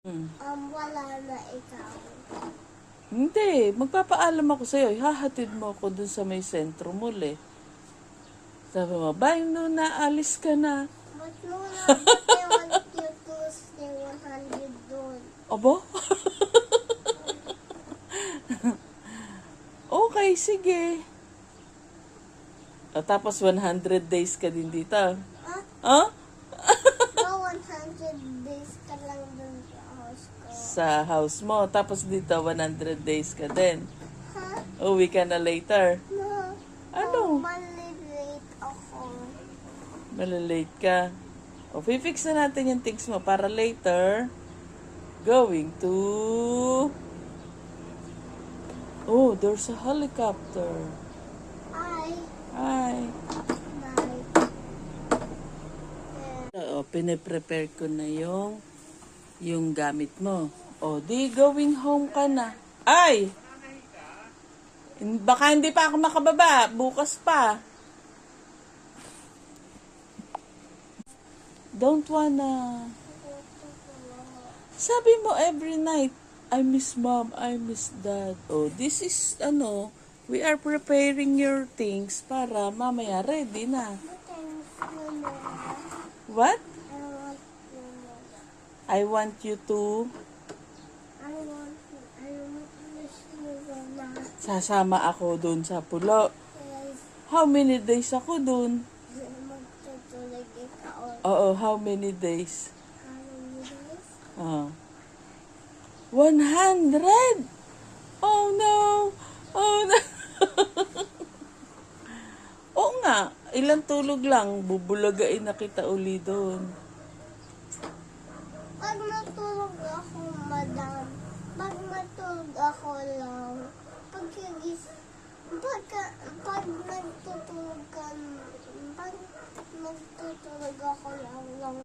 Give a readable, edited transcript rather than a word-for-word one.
Wala na ikaw. Hindi, magpapaalam ako sa'yo. Ihahatid mo ako dun sa may sentro mall eh. Sabi mo, bye Nuna, alis ka na. But Luna, but I want you to stay 100 doon. Abo? Okay, sige. Tapos 100 days ka din dito. Ha? Huh? No, 100 days ka lang doon sa house ko. Sa house mo. Tapos dito 100 days ka din. Ha? Uwi ka na later. No. Ano? Malilate ako. Malalate ka. O, fix na natin yung things mo para later going to... Oh, there's a helicopter. Hi. Hi. Bye. O, piniprepare ko na yung gamit mo. O, di going home ka na. Ay! Baka hindi pa ako makababa. Bukas pa. Don't wanna... Sabi mo every night, I miss mom, I miss dad. Oh, this is, we are preparing your things para mamaya ready na. What? I want you to... Sasama ako dun sa pulo. How many days ako dun? Magtutulig ikaw. Oo, how many days? 100! Oh no! Oh no! Oo nga, ilang tulog lang, bubulagain na kita uli doon. Pag natulog ako, madam. Pag matulog ako lang. Pag nagtutulog ako